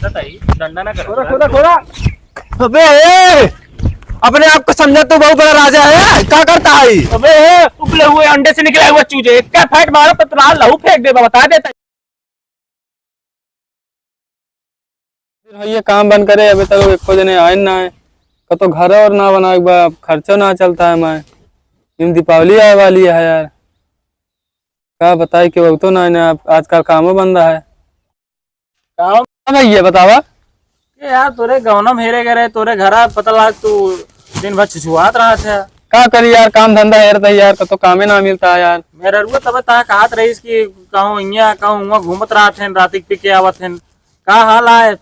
डंडा ना करो। खोदा खोदा। अबे अपने आप को समझा तो बहुत बड़ा राजा है, क्या करता है? अबे उबले हुए अंडे से निकला हुआ चूजे क्या फाइट मारो तो तुरंत लहू फेंक दे, बता देता। ये काम बंद करे, अभी तक एको जने आए ना है। तो घर और ना बना, एक बार खर्चा ना चलता है। मैं इन दीपावली आए वाली है यार, क्या बताए कि वो तो ना आजकल कामों बंदा है। काम भैया बतावा यार, तोरे गौनम हेरे गए तोरे घर पता लग तू दिन भर छुछुआत रहा था। क्या करी यार, काम धंधा हेरता है यार, तो कामे ना मिलता है यार। मेरा रुआ तब ता कहत रहीस कि कहूँ इया कहूँ उहाँ घूमत रहा थे, रात पी के आवत थे। का हाल है?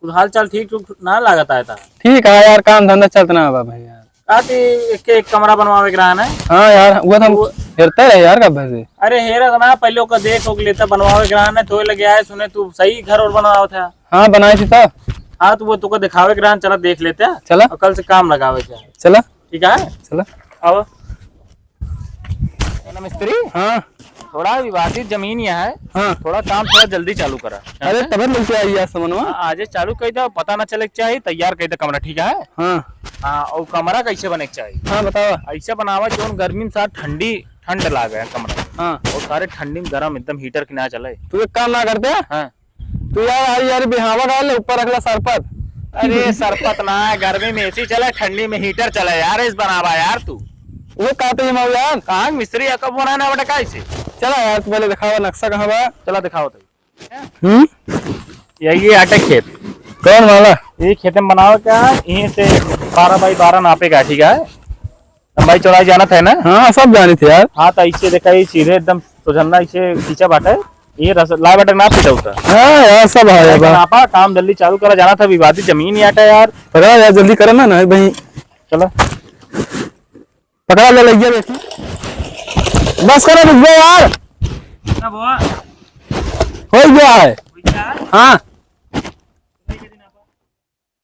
हाल चाल ठीक ना लागत है? ठीक है यार, काम धंधा चलता ना भाई यार। काती एक कमरा बनवावे के रहा है। हाँ यार, वो तो हम हेरते रहे यार कब से। अरे हेरा ना पहले का देख हो लेता बनवावे के रहा है, तो लगे आए सुने तू सही घर और बनावा था। हाँ बनाई थी तो। हाँ तो वो तुको दिखावे के रहा, चला देख लेते हैं। चला और कल से काम लगावे के। चला ठीक है चला। अब मिस्त्री हाँ थोड़ा विवादित जमीन यहाँ है, हाँ थोड़ा काम थोड़ा जल्दी चालू करा। अरे तब मिलते आई यार समनवा। आज चालू कर दो, पता ना चले चाहिए तैयार कर दे कमरा। ठीक है हाँ हाँ। और कमरा कैसे बने के चाहिए? हाँ बतावा। ऐसे बनावा जो गर्मी में साथ ठंड लागे कमरा। हाँ और सारे ठंडी में गर्म एकदम हीटर के ना चले। तू एक काम ना करते। हाँ तू यार यार बिहावा डाल ऊपर रखला सरपत। अरे सरपत ना, गर्मी में एसी चले, ठंडी में हीटर चले यार। इस बनावा यार तू वो कहते हैं यार। कहाँ मिस्त्री कब बनाना बेटा कैसे? चला यार, तू पहले दिखावा नक्शा कहाँ बा। चला दिखाओ तो। यही आटे खेत कौन वाला? ये खेत में बनाओ क्या? यहीं से 12 बाई 12 नापेगा। ठीक है लंबाई चौड़ाई जाना था ना? हाँ सब जानी थी यार। हाँ तो ऐसे देखा ये सीधे एकदम सुझलना ऐसे खींचा बाटे। ये ला बटक नाप पीटा होता। हाँ यार सब है नापा, काम जल्दी चालू करा जाना था, विवादित जमीन ही आटा यार। पकड़ा यार, जल्दी करे ना ना भाई। चलो पकड़ा ले लग गया, बस करो रुक जाओ यार। हो गया है। हाँ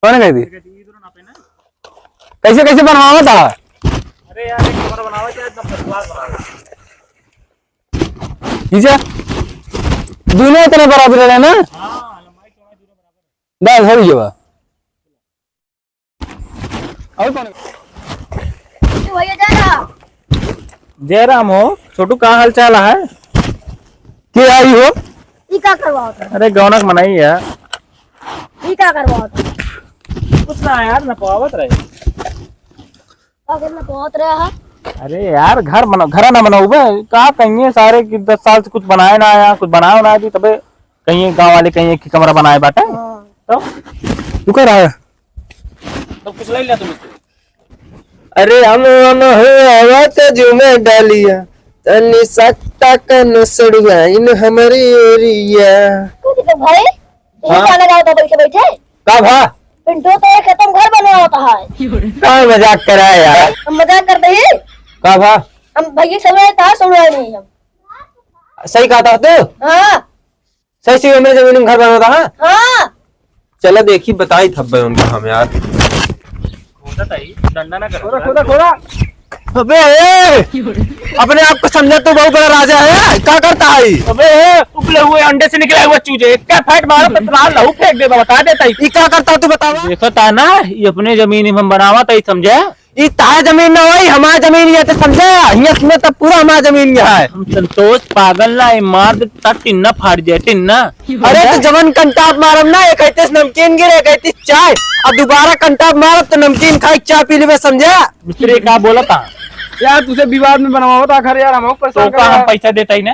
कौन गई थी? कैसे कैसे बनवावा था? अरे यार एक कमरा बनावा क्या एकदम फर्स्ट क्लास बनावा। दोनों इतने बराबर है ना? हाँ लंबाई चौड़ाई दोनों बराबर बस हो गया। और कौन? भैया जा जयराम हो। छोटू का हाल चाल है? क्या आई हो? ई का करवाओ तो? अरे गौनक मनाई है। ई का करवाओ तो? कुछ ना यार, न पावत रहे। अगर मैं बहुत रहा है। अरे यार घर ना बनाऊ बे, कहा कहीं सारे 10 साल से कुछ बनाए ना आया, कुछ बनाओ ना दी तबे कहीं गांव वाले कहीं एक कमरा बनाए बाटे। तो तू कर रहा है? तो कुछ ले लिया तुम? अरे हम आवत जुमे डालिया तनी सट्टा कन सड़ुआ इन हमारी ओरिया। तू तो भाई ये गाना गाता बैठे बैठे। का भा पिंटू तो एक खत्म घर बनवा होता है। का मजाक करा है यार? हम मजाक कर रहे हैं। का भा हम भैया सुन रहे था, सुन रहे नहीं हम। सही कहा था तू। हाँ सही सी मेरे जमीन में घर बना था। हाँ चलो देखी बताई थब्बे उनका हम यार। डंडा ना करो। खोदा खोदा। अबे अपने आप को समझा तो बहुत बड़ा राजा है, क्या करता है? अबे उबले हुए अंडे से निकला हुआ चूजे क्या फाइट मारो तो तुरंत लहू फेंक दे, बता देता। ये क्या करता तू बतावा? देखो ता ना ये अपने जमीन में हम बनावा था, समझे? ये तारा जमीन ना वही हमारा जमीन है, तो समझा? यहाँ में तब पूरा हमारा जमीन है। हम संतोष पागल ना मार देता, टिन्ना फाड़ जाए टिन्ना। अरे तो जवन कंटाप मारम ना, एक ऐसे नमकीन गिरे, एक ऐसे चाय, और दोबारा कंटाप मारब तो नमकीन खाई चाय पी लेवे, समझा? मिस्त्री का बोला था यार तुझे विवाद में बनवावा था खर यार, हम तो का हम पैसा देता ही ना।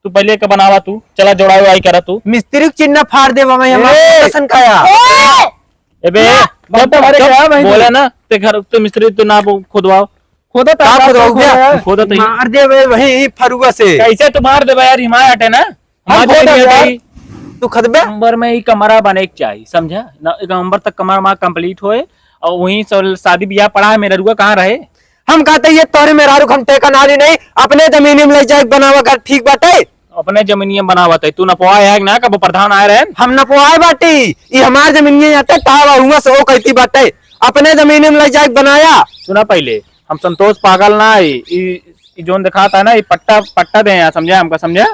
तू पहले का बनावा, तू चला जोड़ा हुआ करा तू। मिस्त्री चिन्ह फाड़ दे हमारा पसंद खाया। एबे बोले ना ते घर तो मिस्त्री तो ना खुदवाओ। खोदा था खोदा तो मार दे वही फरुआ से। कैसे तू मार दे यार, हिमायत हटे ना। तू खदबे नवंबर में ही कमरा बने के चाहिए, समझा? नवंबर तक कमरा कंप्लीट होए और वहीं शादी ब्याह पड़ा है। मेरा रुआ कहाँ रहे? हम कहते ये तोरे मेरा रुख हम टेका नाली नहीं, अपने जमीन में ले जाए बनावा घर, ठीक बाटे? अपने जमीनिया बनावत है तू नपवा है ना, कब प्रधान आए रहे? हम नपवाए बाटी, ये हमार जमीन आते हुआ से वो कहती बाटे अपने जमीन में ले जाए बनाया। सुना पहले, हम संतोष पागल ना है, जोन दिखाता है ना, ये पट्टा दे, समझा? हमका समझा?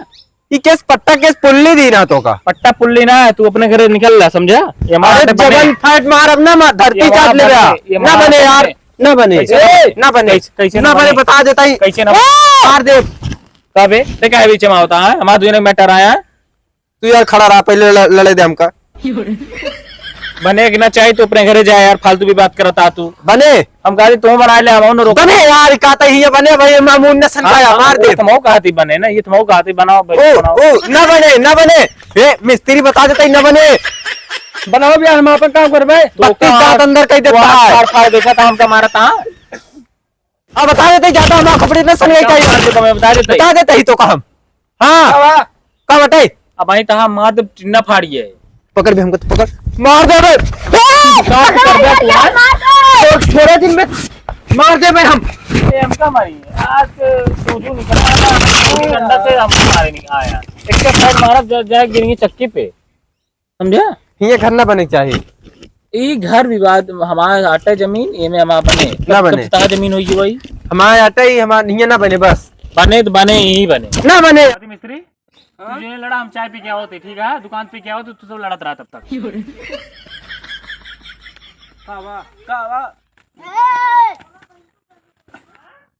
ये केस पट्टा केस पुल्ली दी ना तो का पट्टा पुल्ली ना है, तू अपने घर निकल रहा, समझा? ये हमारा अरे अड्डा बने। जबल फाइट मार अब ना धरती ये काट ले हमारा रहा बने, ये ना हमारा बने यार, बने। ना बने कैसे? ना बने कैसे ना बने बता देता ही कैसे ना मार दे। तब ते क्या बीच में होता है? हमारा दूसरे मैटर आया है। तू यार खड़ा रहा, पहले लड़े दे हमका। बने कि ना चाहिए तो अपने घरे जाए यार, फालतू भी बात करता तू। बने हम कहा तू बना ले, हम रोक बने यार कहता ही है बने भाई मामून ने सनकाया मार दे। तुम कहती बने ना, ये तुम कहती बनाओ ओ ओ ना बने ना बने, ए मिस्त्री बता देता ही ना बने। बनाओ भी यार, हम अपन काम कर भाई। बत्तीस दांत अंदर कह देता है। फाड़ देखा था हमका मारा था। अब बता देते जाता हमारा कपड़े न सन गई तो मैं बता देता बता देते ही तो काम। हाँ का बटे अब वही कहा मार दे, टिन्ना फाड़ी है। पकड़ भी हमको तो पकड़ मार दे बे। थोड़े दिन में मार दे बे हम। ये हमका मारी है। आज सूजू निकला ना, डंडा से हमको मारे नहीं आया। एक का साइड मारा जाए गिरेंगे चक्की पे, समझा? ये घर ना बने चाहिए। ये घर विवाद हमारा आटा जमीन ये में हमारा बने ना बने। कब जमीन होगी वही हमारे आटा ही हमारे नहीं ना बने, बस बने तो बने यही बने। ना बने। मिस्त्री तुझे लड़ा, हम चाय पी के आओ थे, ठीक है? दुकान पे क्या हो तो तू सब लड़त रहा तब तक।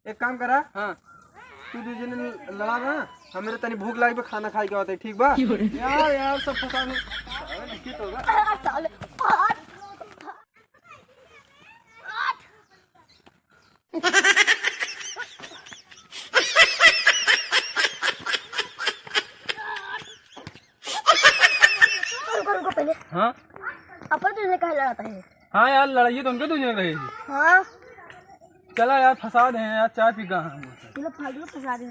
एक काम करा, हाँ तू दूसरे ने लड़ा ना, हमें तनी भूख लगी पे खाना खाई के होता है, ठीक बा? यार यार सब फसा रुको पहले। हाँ अपन तुझे कह लड़ाता है? हाँ यार, लड़ाई तो उनके तुझे रही। हाँ चला यार फंसा दे यार, चाय पी का तू लोग फालतू में फंसा दे।